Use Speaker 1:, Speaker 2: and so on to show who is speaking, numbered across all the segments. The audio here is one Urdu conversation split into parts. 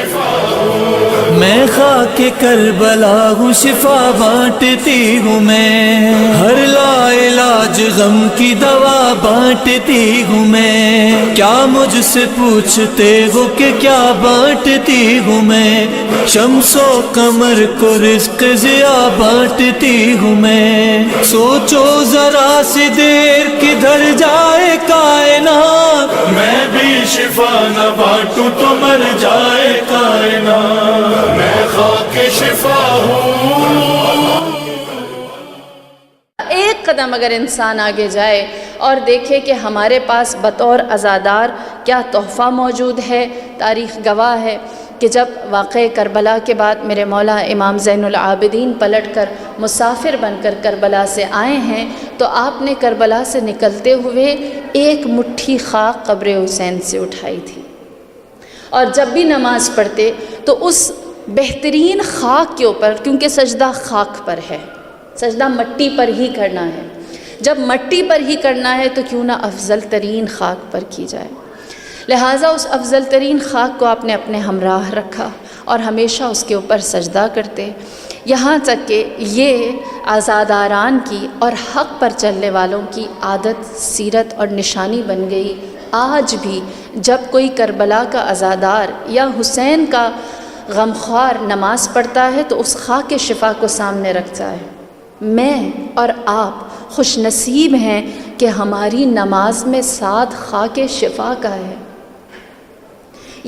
Speaker 1: شفا ہوں،
Speaker 2: میں خاک کربلا ہوں، شفا بانٹتی ہوں میں، ہر لا علاج غم کی دوا بانٹتی ہوں میں، کیا مجھ سے پوچھتے ہو کہ کیا بانٹتی ہوں میں، شمس و قمر کو رزق ضیا بانٹتی ہوں میں، سوچو ذرا سی دیر کدھر جائے کائنات،
Speaker 1: میں بھی شفا نہ بانٹوں تو مر جائے کائنات، میں خاک شفا ہوں۔
Speaker 3: ایک قدم اگر انسان آگے جائے اور دیکھے کہ ہمارے پاس بطور عزادار کیا تحفہ موجود ہے، تاریخ گواہ ہے کہ جب واقعہ کربلا کے بعد میرے مولا امام زین العابدین پلٹ کر مسافر بن کر کربلا سے آئے ہیں، تو آپ نے کربلا سے نکلتے ہوئے ایک مٹھی خاک قبر حسین سے اٹھائی تھی، اور جب بھی نماز پڑھتے تو اس بہترین خاک کے اوپر، کیونکہ سجدہ خاک پر ہے، سجدہ مٹی پر ہی کرنا ہے، جب مٹی پر ہی کرنا ہے تو کیوں نہ افضل ترین خاک پر کی جائے، لہٰذا اس افضل ترین خاک کو آپ نے اپنے ہمراہ رکھا اور ہمیشہ اس کے اوپر سجدہ کرتے، یہاں تک کہ یہ عزاداران کی اور حق پر چلنے والوں کی عادت، سیرت اور نشانی بن گئی۔ آج بھی جب کوئی کربلا کا عزادار یا حسین کا غمخوار نماز پڑھتا ہے تو اس خاک شفا کو سامنے رکھتا ہے۔ میں اور آپ خوش نصیب ہیں کہ ہماری نماز میں ساتھ خاک شفا کا ہے۔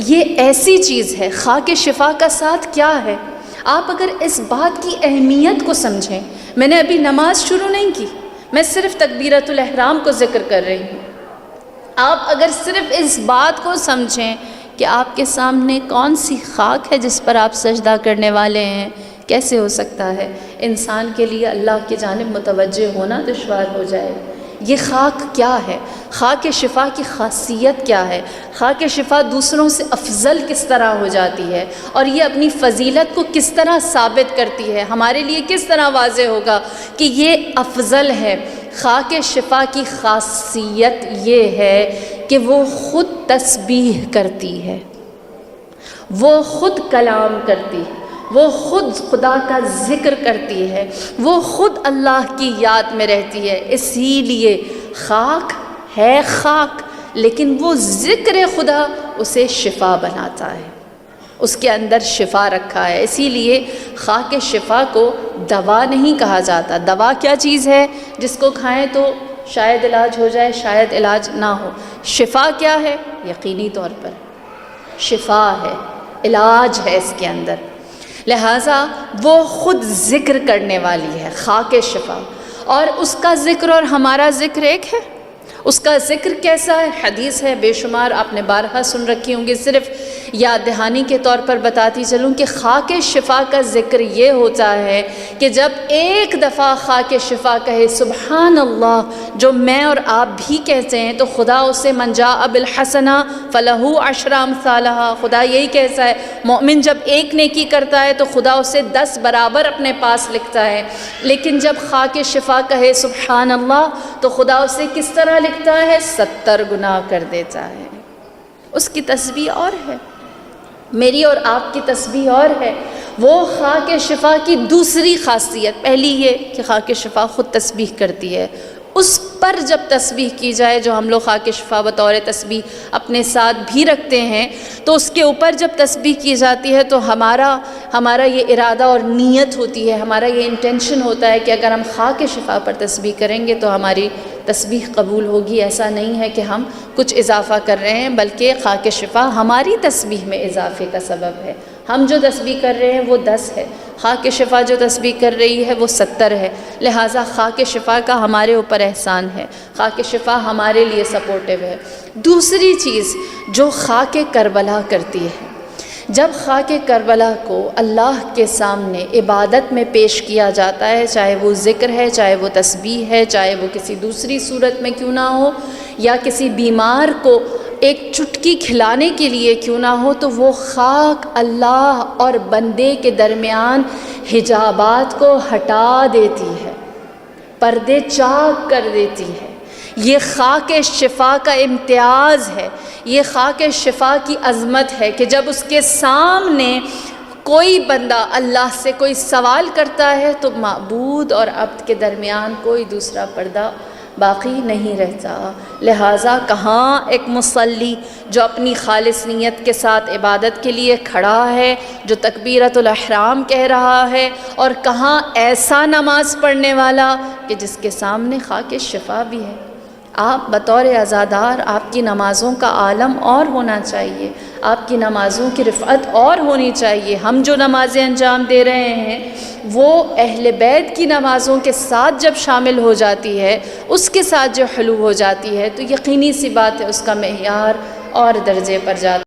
Speaker 3: یہ ایسی چیز ہے، خاک شفا کا ساتھ کیا ہے؟ آپ اگر اس بات کی اہمیت کو سمجھیں، میں نے ابھی نماز شروع نہیں کی، میں صرف تکبیرۃ الاحرام کو ذکر کر رہی ہوں، آپ اگر صرف اس بات کو سمجھیں کہ آپ کے سامنے کون سی خاک ہے جس پر آپ سجدہ کرنے والے ہیں، کیسے ہو سکتا ہے انسان کے لیے اللہ کی جانب متوجہ ہونا دشوار ہو جائے۔ یہ خاک کیا ہے؟ خاک شفا کی خاصیت کیا ہے؟ خاک شفا دوسروں سے افضل کس طرح ہو جاتی ہے اور یہ اپنی فضیلت کو کس طرح ثابت کرتی ہے، ہمارے لیے کس طرح واضح ہوگا کہ یہ افضل ہے۔ خاک شفا کی خاصیت یہ ہے کہ وہ خود تسبیح کرتی ہے، وہ خود کلام کرتی ہے، وہ خود خدا کا ذکر کرتی ہے، وہ خود اللہ کی یاد میں رہتی ہے۔ اسی لیے خاک ہے خاک، لیکن وہ ذکر خدا اسے شفا بناتا ہے، اس کے اندر شفا رکھا ہے۔ اسی لیے خاک شفا کو دوا نہیں کہا جاتا۔ دوا کیا چیز ہے جس کو کھائیں تو شاید علاج ہو جائے، شاید علاج نہ ہو۔ شفا کیا ہے؟ یقینی طور پر شفا ہے، علاج ہے اس کے اندر۔ لہٰذا وہ خود ذکر کرنے والی ہے، خاک شفا، اور اس کا ذکر اور ہمارا ذکر ایک ہے۔ اس کا ذکر کیسا ہے؟ حدیث ہے بے شمار، آپ نے بارہا سن رکھی ہوں گی، صرف یاد دہانی کے طور پر بتاتی چلوں کہ خاک شفا کا ذکر یہ ہوتا ہے کہ جب ایک دفعہ خاک شفا کہے سبحان اللہ، جو میں اور آپ بھی کہتے ہیں، تو خدا اسے من جاء بالحسنہ فلہ عشر امثالھا، خدا یہی کہتا ہے مومن جب ایک نیکی کرتا ہے تو خدا اسے 10 برابر اپنے پاس لکھتا ہے، لیکن جب خاک شفا کہے سبحان اللہ تو خدا اسے کس طرح لکھتا ہے؟ 70 گنا کر دیتا ہے۔ اس کی تسبیح اور ہے، میری اور آپ کی تسبیح اور ہے۔ وہ خاک شفا کی دوسری خاصیت، پہلی یہ کہ خاک شفا خود تسبیح کرتی ہے، اس پر جب تسبیح کی جائے، جو ہم لوگ خاک شفا بطور تسبیح اپنے ساتھ بھی رکھتے ہیں، تو اس کے اوپر جب تسبیح کی جاتی ہے تو ہمارا یہ ارادہ اور نیت ہوتی ہے، ہمارا یہ انٹینشن ہوتا ہے کہ اگر ہم خاک شفا پر تسبیح کریں گے تو ہماری تسبیح قبول ہوگی۔ ایسا نہیں ہے کہ ہم کچھ اضافہ کر رہے ہیں، بلکہ خاک شفا ہماری تسبیح میں اضافے کا سبب ہے۔ ہم جو تسبیح کر رہے ہیں وہ 10 ہے، خاک شفا جو تسبیح کر رہی ہے وہ 70 ہے، لہٰذا خاک شفا کا ہمارے اوپر احسان ہے، خاک شفا ہمارے لیے سپورٹیو ہے۔ دوسری چیز جو خاک کربلا کرتی ہے، جب خاک کربلا کو اللہ کے سامنے عبادت میں پیش کیا جاتا ہے، چاہے وہ ذکر ہے، چاہے وہ تسبیح ہے، چاہے وہ کسی دوسری صورت میں کیوں نہ ہو، یا کسی بیمار کو ایک چٹکی کھلانے کے لیے کیوں نہ ہو، تو وہ خاک اللہ اور بندے کے درمیان حجابات کو ہٹا دیتی ہے، پردے چاک کر دیتی ہے۔ یہ خاک شفا کا امتیاز ہے، یہ خاک شفا کی عظمت ہے کہ جب اس کے سامنے کوئی بندہ اللہ سے کوئی سوال کرتا ہے تو معبود اور عبد کے درمیان کوئی دوسرا پردہ باقی نہیں رہتا۔ لہٰذا کہاں ایک مصلی جو اپنی خالص نیت کے ساتھ عبادت کے لیے کھڑا ہے، جو تکبیرۃ الاحرام کہہ رہا ہے، اور کہاں ایسا نماز پڑھنے والا کہ جس کے سامنے خاک شفا بھی ہے۔ آپ بطور عزادار آپ کی نمازوں کا عالم اور ہونا چاہیے، آپ کی نمازوں کی رفعت اور ہونی چاہیے۔ ہم جو نمازیں انجام دے رہے ہیں وہ اہل بیت کی نمازوں کے ساتھ جب شامل ہو جاتی ہے، اس کے ساتھ جو حلو ہو جاتی ہے، تو یقینی سی بات ہے اس کا معیار اور درجے پر جاتا ہے۔